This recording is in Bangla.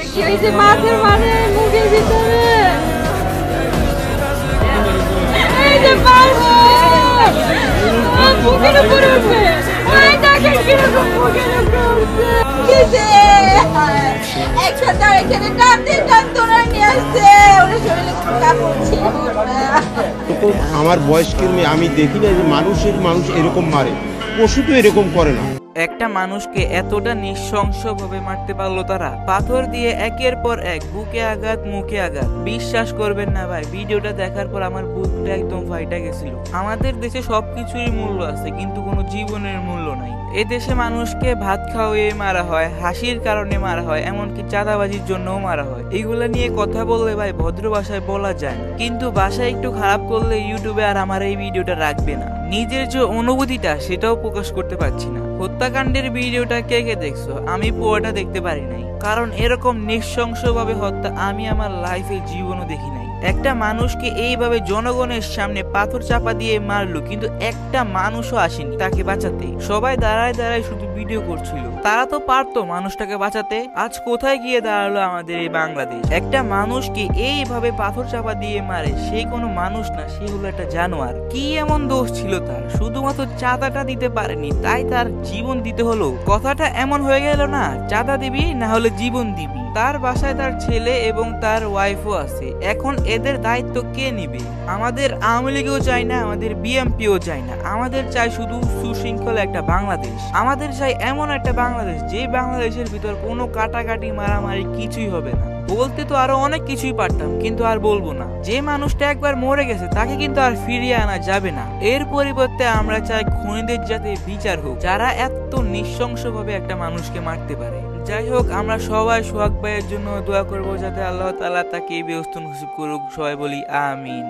তারপরে কি হয়েছে মাছের মানে মুখের ভিতরে এই যে পারবো মুখের উপরে উঠবে ওই দেখেন কিরকম মুখের উপরে উঠছে কিসে একসাথে এখানে টান তোরা নিয়ে আসছে ওরা শরীরে কোনো কাপড় ছিল না। আমার বয়স্কের মেয়ে আমি দেখি না যে মানুষ এরকম মারে, পশু তো এরকম করে না। একটা মানুষকে এতটা নৃশংসভাবে মারতে পারলো তারা, পাথর দিয়ে একের পর এক, বুকে আঘাত মুখে আঘাত। বিশ্বাস করবেন না ভাই, ভিডিওটা দেখার পর আমার বুকটা একদম ফাইটা গেছিল। আমাদের দেশে সবকিছুরই মূল্য আছে কিন্তু কোনো জীবনের মূল্য নাই। এদেশে মানুষকে ভাত খাওয়াইয়ে মারা হয়, হাসির কারণে মারা হয়, এমনকি চাঁদাবাজির জন্যও মারা হয়। এগুলা নিয়ে কথা বললে ভাই ভদ্র ভাষায় বলা যায়, কিন্তু ভাষায় একটু খারাপ করলে ইউটিউবে আর আমার এই ভিডিওটা রাখবে না। নিজের যে অনুভূতিটা সেটাও প্রকাশ করতে পারছি না। হত্যাকাণ্ডের ভিডিওটা কে কে দেখছো? আমি পুরোটা দেখতে পারি নাই, কারণ এরকম নৃশংসভাবে হত্যা আমি আমার লাইফে জীবনও দেখি নাই। একটা মানুষকে এইভাবে জনগণের সামনে পাথর চাপা দিয়ে মারলো, কিন্তু একটা মানুষও আসেনি তাকে বাঁচাতে। সবাই দাঁড়ায় দাঁড়ায় শুধু ভিডিও করছিল। তারা তো পারতো মানুষটাকে বাঁচাতে। আজ কোথায় গিয়ে দাঁড়ালো আমাদের এই বাংলাদেশ? একটা মানুষকে এইভাবে পাথর চাপা দিয়ে মারে, সে কোনো মানুষ না, সে হলো একটা জানোয়ার। কি এমন দোষ ছিল তার? শুধুমাত্র চাঁদাটা দিতে পারেনি তাই তার জীবন দিতে হলো। কথাটা এমন হয়ে গেল না, চাঁদা দিবি না হলে জীবন দিবি। তার বাসায় তার ছেলে এবং তার ওয়াইফও আছে। এখন এদের দায়িত্ব কে নিবে? আমাদের আওয়ামী লীগও চাই না, আমাদের বিএনপিও চাই না। আমাদের চাই শুধু সুশৃঙ্খল একটা বাংলাদেশ। আমাদের চাই এমন একটা বাংলাদেশ যে বাংলাদেশের ভিতর কোনো কাটাকাটি মারামারি কিছুই হবে না। বলতে তো আরো অনেক কিছুই পারতাম, কিন্তু আর বলবো না। যে মানুষটা একবার মরে গেছে তাকে কিন্তু আর ফিরিয়ে আনা যাবে না। এর পরিবর্তে আমরা চাই খুনিদের যাতে বিচার হোক, যারা এত নৃশংসভাবে একটা মানুষকে মারতে পারে। যাই হোক, আমরা সবাই সোহাগ ভাইয়ের জন্য দোয়া করবো যাতে আল্লাহ তাআলা তাকে এই ব্যবস্থা নসিব করুক। সবাই বলি আমিন।